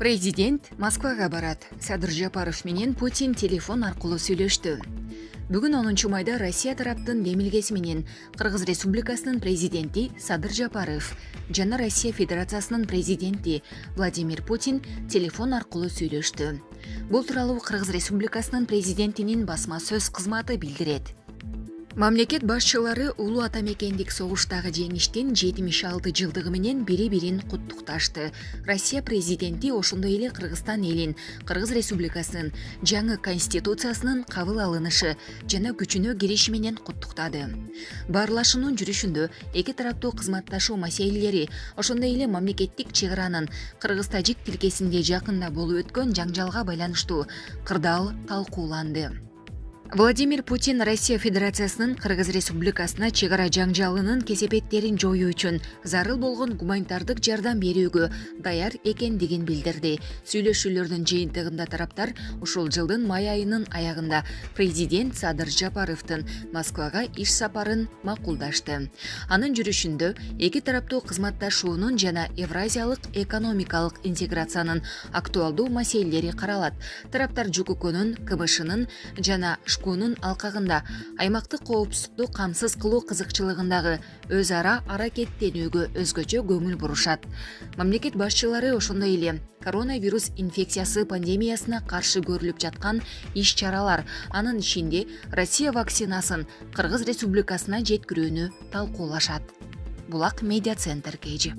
Президент Москвага барат. Садыр Жапаров менен Путин телефон аркылуу сүйлөштү. Бүгүн 10 майда Россия тараптын демилгеси менен Кыргыз Республикасынын президенти Садыр Жапаров жана Россия Федерациясынын президенти Владимир Путин телефон аркылуу сүйлөштү. Бул тууралуу Кыргыз Республикасынын президентинин басма сөз кызматы билдирет. Мамлекет башчылары улуу ата мекендик согуштагы жеңиштин 76 жылдыгы менен бири-бирин куттукташты. Россия президенти ошондой эле Кыргызстан элин Кыргыз Республикасынын жаңы конституциясынын кабыл алынышы жана күчүнө кириши менен куттуктады. Баарлашуунун жүрүшүндө эки тараптуу кызматташуу маселелери, ошондой эле мамлекеттик чек аранын кыргыз-тажик тилкесинде жакында болуп өткөн жаңжалга байланыштуу кырдаал талкууланды. Владимир Путин Россия Федерациясынын Кыргыз Республикасына чек ара жаңжалынын кесепеттерин жоюу үчүн зарыл болгон гуманитардык жардам берүүгө даяр экендигин билдирди. Сүйлөшүүлөрдүн жыйынтыгында тараптар ушул жылдын май айынын аягында президент Садыр Жапаровдун Москвага иш сапарын макулдашты. Анын жүрүшүндө эки тараптуу кызматташуунун жана Евразиялык экономикалык интеграциянын актуалдуу маселелери каралат. Тараптар ЖККнын, КМШнын жана ШКУнун алкагында аймактык коопсуздукту камсыз кылуу кызыкчылыгындагы өз ара аракеттенүүгө өзгөчө көңүл бурушат. Мамлекет башчылары ошондой эле коронавирус инфекциясы пандемиясына каршы көрүлүп жаткан иш-чаралар, анын ичинде Россия вакцинасын Кыргыз Республикасына жеткирүүнү талкуулашат. Булак медиа центр KG.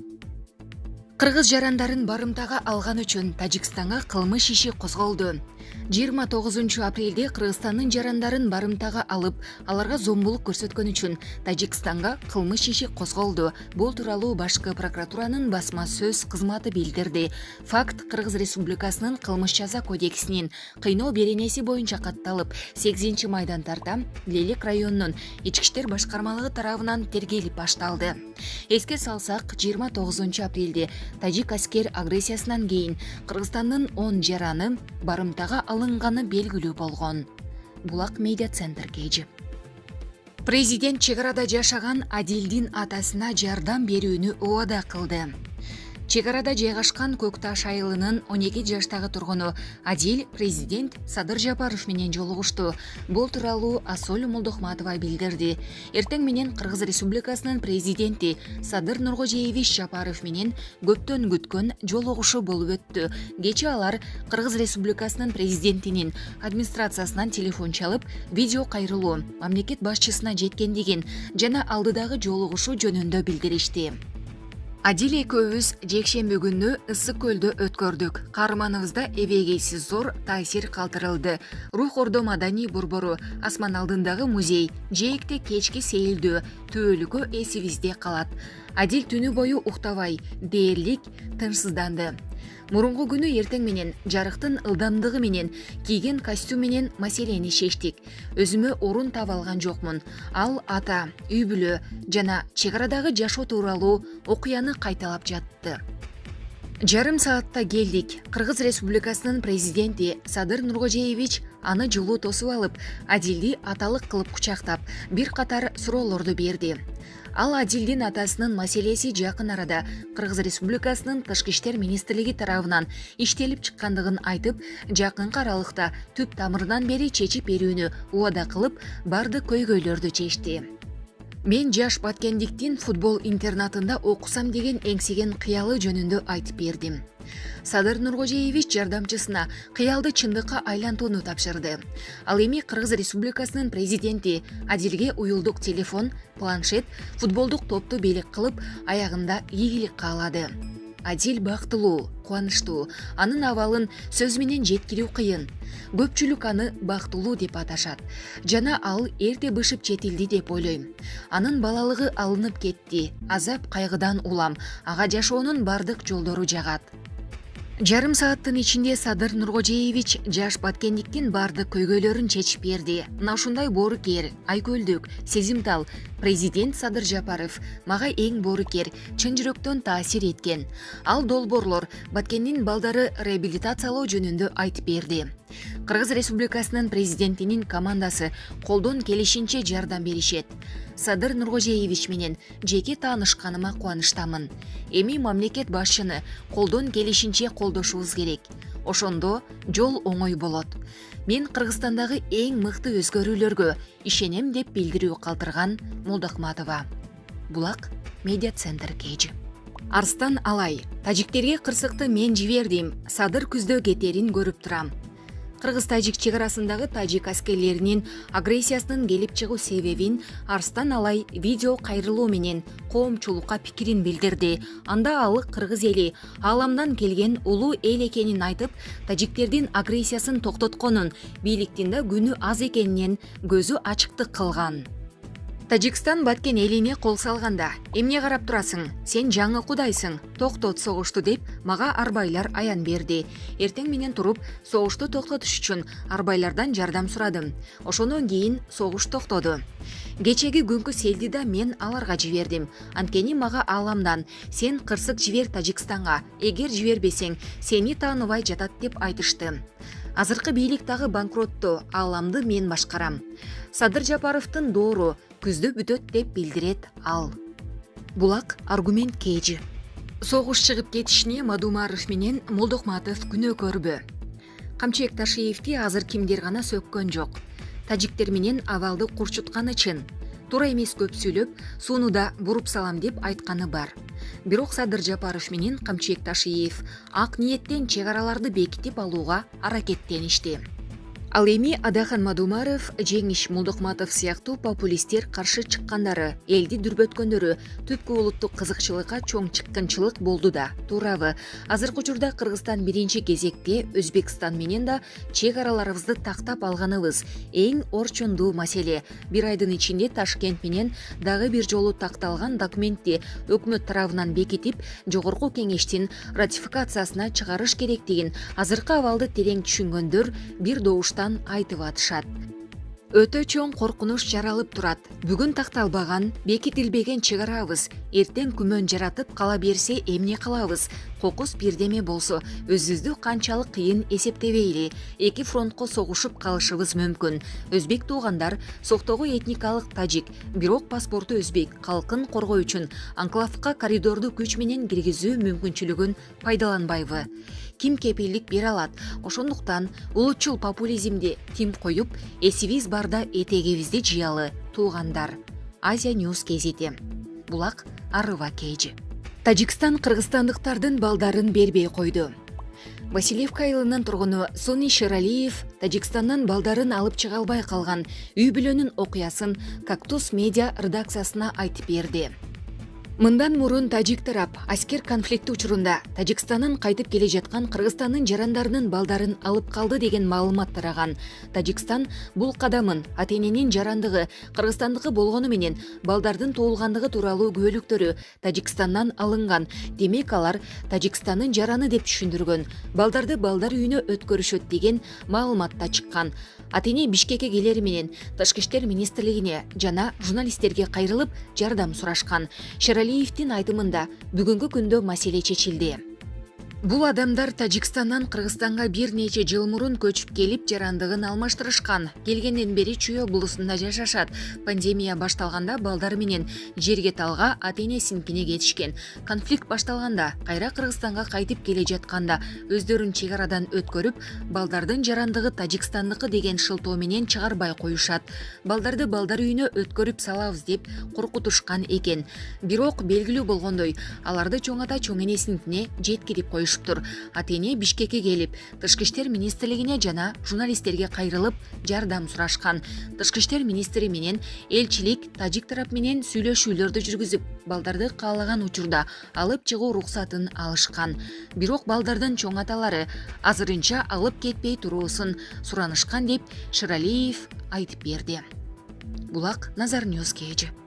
Кыргыз жарандарын барымтага алган үчүн Тажикстанга кылмыш иши козголду. 29 апрелде Кыргызстандын жарандарын барымтага алып, аларга зомбулук көрсөткөн үчүн Тажикстанга кылмыш иши козголду. Бул тууралуу башкы прокуратуранын басма сөз кызматы билдирди. Факт Кыргыз Республикасынын кылмыш жаза кодексинин кыйноо беренеси боюнча катталып, 8 майдан тарта Лелек районунун ички иштер башкармалыгы тарабынан тергелип башталды. Эске салсак, 29 апрелде тажик аскер агрессиясынан кийин Кыргызстандын 10 жараны барымтага алынганы белгилүү болгон. Булак медиа центр KG. Президент чек арада жашаган Адилдин атасына жардам берүүнү убада кылды. Чек арада жайгашкан Көк Таш айылынын 12 жаштагы тургуну Адил президент Садыр Жапаров менен жолугушту. Бул тууралуу Асоль Молдохматова билдирди. Эртең менен Кыргыз Республикасынын президенти Садыр Нуркожоевич Жапаров менен көптөн күткөн жолугушу болуп өттү. Кечээ алар Кыргыз Республикасынын президентинин администрациясынан телефон чалып, видео кайрылуу мамлекет башчысына жеткендигин жана алдыдагы жолугушуу жөнүндө билдиришти. Адил экөөбүз жекшемби күнү Ысык көлдө өткөрдүк. Каарманыбызда эбегейсиз зор таасир калтырылды. Рух Ордо маданий борбору, асман алдындагы музей, жээкте кечки сейилдөө түбөлүккө эсибизде калат. Адил түнү бою уктабай, дээрлик тынчсызданды. Мурунку күнү эртең менен жарыктын ылдамдыгы менен кийген костюм менен маселени шештик. Өзүмө орун таба алган жокмун. Ал ата, үй бүлө жана чек арадагы жашоо тууралуу окуяны кайталап жатты. Жарым саатта келдик. Кыргыз Республикасынын президенти Садыр Нуркожоевич аны жылуу тосуп алып, Адилди аталык кылып кучактап, бир катар суроолорду берди. Ал Адилдин атасынын маселеси жакын арада Кыргыз Республикасынын Тышкы иштер министрлиги тарабынан иштелип чыккандыгын айтып, жакынкы аралыкта түп тамырынан бери чечип берүүнү убада кылып, бардык көйгөйлөрдү чечти. Мен жаш баткендиктин футбол интернатында окусам деген эңсеген кыялы жөнүндө айтып бердим. Садыр Нуркожоевич жардамчысына кыялды чындыкка айлантууну тапшырды. Ал эми Кыргыз Республикасынын президенти Адилге уюлдук телефон, планшет, футболдук топту белек кылып, аягында ийгилик каалады. Адил бактылуу, кубанычтуу, анын абалын сөз менен жеткирүү кыйын. Көпчүлүк аны бактылуу деп аташат. Жана ал эрте бышып жетилди деп ойлойм. Анын балалыгы алынып кетти, азап кайгыдан улам, ага жашоонун бардык жолдору жагат. Жарым сааттын ичинде Садыр Нуркожоевич жаш баткендиктин бардык көйгөйлөрүн чечип берди. Мына ушундай боорукер, айкөлдүк, сезимтал президент Садыр Жапаров мага эң боорукер, чын жүрөктөн таасир эткен. Ал долбоорлор баткендин балдары реабилитациялоо жөнүндө айтып берди. Кыргыз Республикасынын президентинин командасы колдон келишинче жардам беришет. Садыр Нуркожеевич менен жеке таанышканыма кубанычтамын. Эми мамлекет башчыны колдон келишинче колдошубуз керек. Ошондо жол оңой болот. Мен Кыргызстандагы эң мыкты өзгөрүүлөргө ишенем деп билдирүү калтырган Молдохматова. Булак медиа центр Кejи. Арстан Алай. Тажиктерге кырсыкты мен жибердим. Садыр күздө кетерин көрүп турам. Кыргыз-тажик чегарасындагы тажик аскерлеринин агрессиясынын келип чыгуу себебин Арстан Алай видео кайрылуу менен коомчулукка пикирин билдирди. Анда ал кыргыз эли ааламдан келген улуу эл экенин айтып, тажиктердин агрессиясын токтотконун, бийликтин да күнү аз экенинен көзү ачыктык кылган. Тажикстан баткен элине кол салганда, эмне карап турасың? Сен жаңы кудайсың, токтот согушту деп мага арбайлар аян берди. Эртең менен туруп, согушту токтотуш үчүн арбайлардан жардам сурадым. Ошондон кийин согуш токтоду. Кечеги күнкү селди да мен аларга жибердим. Анткени мага ааламдан сен кырсык жибер Тажикстанга, эгер жибербесең, сени тааныбай жатат деп айтышты. Азыркы бийлик дагы банкротту, ааламды мен башкарам. Садыр Жапаровдун доору күздө бүтөт деп билдирет ал. Булак аргумент Кejи. Согуш чыгып кетишине Мадумаров менен Молдохматов күнөө көрбү. Камчыбек Ташиевди азыр кимдир гана сөккөн жок. Тажиктер менен абалды курчутканы чын. Туура эмес көп сүйлөп, сууну да буруп салам деп айтканы бар. Бирок Садыр Жапаров менен Камчыбек Ташиев ак ниеттен чегараларды бекитип алууга аракеттеништи. Ал эми Адахан Мадумаров, Жеңиш Молдохматов сыяктуу популисттер каршы чыккандары, элди дүрбөткөндөрү түпкү улуттук кызыкчылыкка чоң чыккынчылык болду да, туурабы? Азыркы учурда Кыргызстан биринчи кезекте Өзбекстан менен да чек араларыбызды тактап алганыбыз эң орчундуу маселе. Бир айдын ичинде Ташкент менен дагы бир жолу такталган документти өкмөт тарабынан бекитип, жогорку кеңештин ратификациясына чыгарыш керектигин азыркы абалды терең түшүнгөндөр бир добуштан айтып атышат. Өтө чоң коркунуч жаралып турат. Бүгүн такталбаган, бекитилбеген чегарабыз эртең күмөн жаратып кала берсе эмне кылабыз? Кокус бирдеме болсо, өзүбүздү канчалык кыйын эсептебейли. Эки фронтко согушуп калышыбыз мүмкүн. Өзбек туугандар соктогу этникалык тажик, бирок паспорту өзбек, калкын коргоо үчүн анклавка коридорду күч менен киргизүү мүмкүнчүлүгүн пайдаланбайбы? Ким кепилдик бере алат? Ошондуктан улутчул популизмди тим коюп, эсибиз барда этегибизди жыялы, туугандар. Азия News кезети. Булак Арыва Кejи. Тажикстан кыргызстандыктардын балдарын бербей койду. Васильевка айылынын тургуну Сони Шералиев Тажикстандан балдарын алып чыга албай калган үй бүлөнүн окуясын Кактус медиа редакциясына айтып берди. Мындан мурун тажик тарап аскер конфликти учурунда Тажикстандан кайтып келе жаткан Кыргызстандын жарандарынын балдарын алып калды деген маалымат тараган. Тажикстан бул кадамын ата-эненин жарандыгы Кыргызстандыкы болгону менен балдардын туулгандыгы тууралуу күбөлүктөрү Тажикстандан алынган. Демек алар Тажикстандын жараны деп түшүндүргөн. Балдарды балдар үйүнө өткөрүшөт деген маалыматта чыккан. Ата-эне Бишкекке келери менен Тышкы иштер министрлигине жана журналисттерге кайрылып жардам сурашкан. Шералиевдин айтымында бүгүнкү күндө маселе чечилди. Бул адамдар Тажикстандан Кыргызстанга бир нече жыл мурун көчүп келип жарандыгын алмаштырышкан. Келгенден бери Чүй облусунда жашашат. Пандемия башталганда балдар менен жерге талга ата-энесиникине кетишкен. Конфликт башталганда кайра Кыргызстанга кайтып келе жатканда өздөрүн чек арадан өткөрүп, балдардын жарандыгы Тажикстандыкы деген шылтоо менен чыгарбай коюшат. Балдарды балдар үйүнө өткөрүп салабыз деп коркутушкан экен. Бирок белгилүү болгондой, аларды чоң ата чоң энесиникине жеткирип коюш. Ата-эне Бишкекке келип, Тышкы иштер министрлигине жана журналисттерге кайрылып жардам сурашкан. Тышкы иштер министри менен элчилик тажик тарап менен сүйлөшүүлөрдү жүргүзүп, балдарды каалаган учурда алып чыгуу руксатын алышкан. Бирок балдардын чоң аталары азырынча алып кетпей туруусун суранышкан деп Шералиев айтып берди. Булак Назар News Кejи.